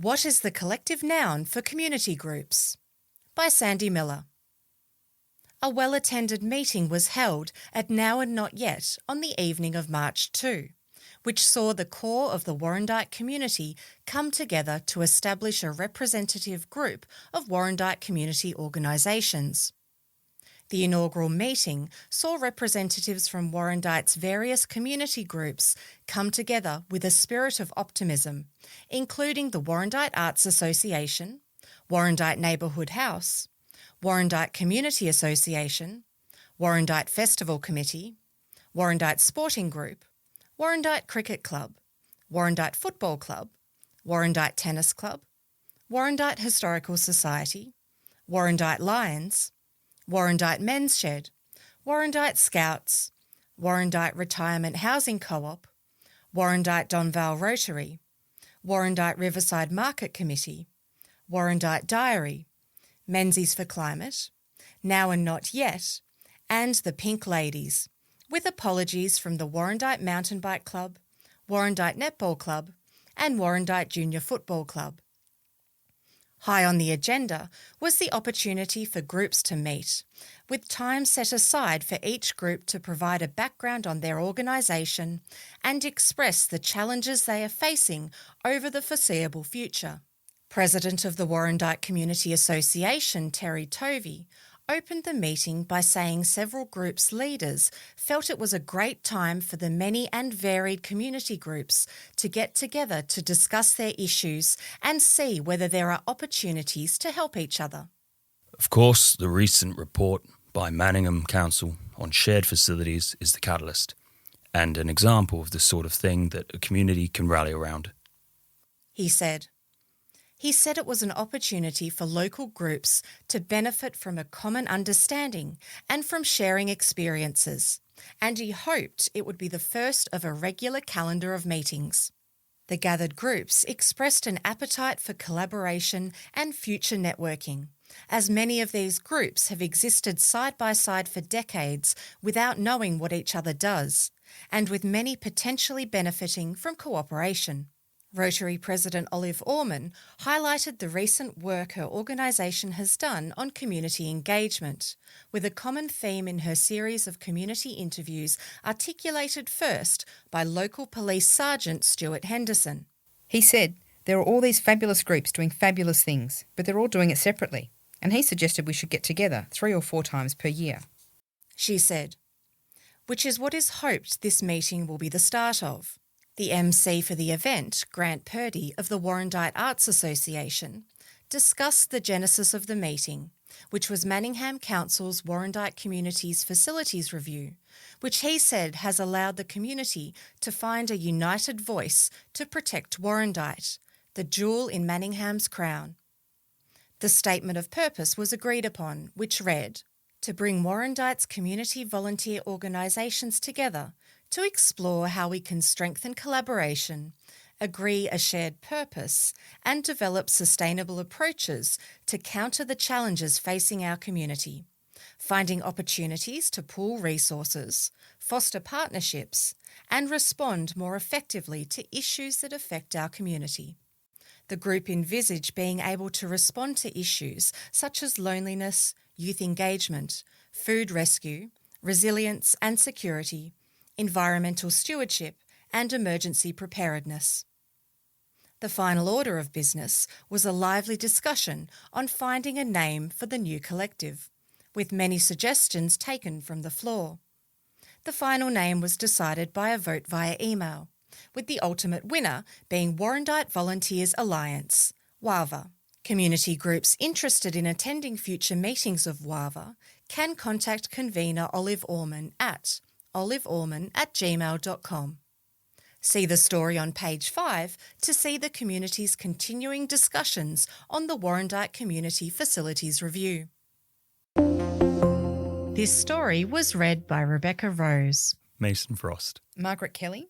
What is the collective noun for community groups? By SANDI MILLER. A well-attended meeting was held at Now and Not Yet on the evening of March 2, which saw the core of the Warrandyte community come together to establish a representative group of Warrandyte community organisations. The inaugural meeting saw representatives from Warrandyte's various community groups come together with a spirit of optimism, including the Warrandyte Arts Association, Warrandyte Neighbourhood House, Warrandyte Community Association, Warrandyte Festival Committee, Warrandyte Sporting Group, Warrandyte Cricket Club, Warrandyte Football Club, Warrandyte Tennis Club, Warrandyte Historical Society, Warrandyte Lions, Warrandyte Men's Shed, Warrandyte Scouts, Warrandyte Retirement Housing Co-op, Warrandyte Donvale Rotary, Warrandyte Riverside Market Committee, Warrandyte Diary, Menzies for Climate, Now and Not Yet, and the Pink Ladies, with apologies from the Warrandyte Mountain Bike Club, Warrandyte Netball Club, and Warrandyte Junior Football Club. High on the agenda was the opportunity for groups to meet, with time set aside for each group to provide a background on their organisation and express the challenges they are facing over the foreseeable future. President of the Warrandyte Community Association, Terry Tovey, opened the meeting by saying several groups' leaders felt it was a great time for the many and varied community groups to get together to discuss their issues and see whether there are opportunities to help each other. Of course, the recent report by Manningham Council on shared facilities is the catalyst, and an example of the sort of thing that a community can rally around. He said it was an opportunity for local groups to benefit from a common understanding and from sharing experiences, and he hoped it would be the first of a regular calendar of meetings. The gathered groups expressed an appetite for collaboration and future networking, as many of these groups have existed side by side for decades without knowing what each other does, and with many potentially benefiting from cooperation. Rotary President Olive Orman highlighted the recent work her organisation has done on community engagement, with a common theme in her series of community interviews articulated first by local police sergeant Stuart Henderson. He said, there are all these fabulous groups doing fabulous things, but they're all doing it separately, and he suggested we should get together 3 or 4 times per year. She said, which is what is hoped this meeting will be the start of. The MC for the event, Grant Purdy of the Warrandyte Arts Association, discussed the genesis of the meeting, which was Manningham Council's Warrandyte Community's Facilities Review, which he said has allowed the community to find a united voice to protect Warrandyte, the jewel in Manningham's crown. The statement of purpose was agreed upon, which read, to bring Warrandyte's community volunteer organisations together to explore how we can strengthen collaboration, agree a shared purpose, and develop sustainable approaches to counter the challenges facing our community, finding opportunities to pool resources, foster partnerships, and respond more effectively to issues that affect our community. The group envisaged being able to respond to issues such as loneliness, youth engagement, food rescue, resilience and security, environmental stewardship, and emergency preparedness. The final order of business was a lively discussion on finding a name for the new collective, with many suggestions taken from the floor. The final name was decided by a vote via email, with the ultimate winner being Warrandyte Volunteers Alliance, WAVA. Community groups interested in attending future meetings of WAVA can contact convener Olive Orman at oliveorman@gmail.com. See the story on page 5 to see the community's continuing discussions on the Warrandyte Community Facilities Review. This story was read by Rebecca Rose, Mason Frost, Margaret Kelly,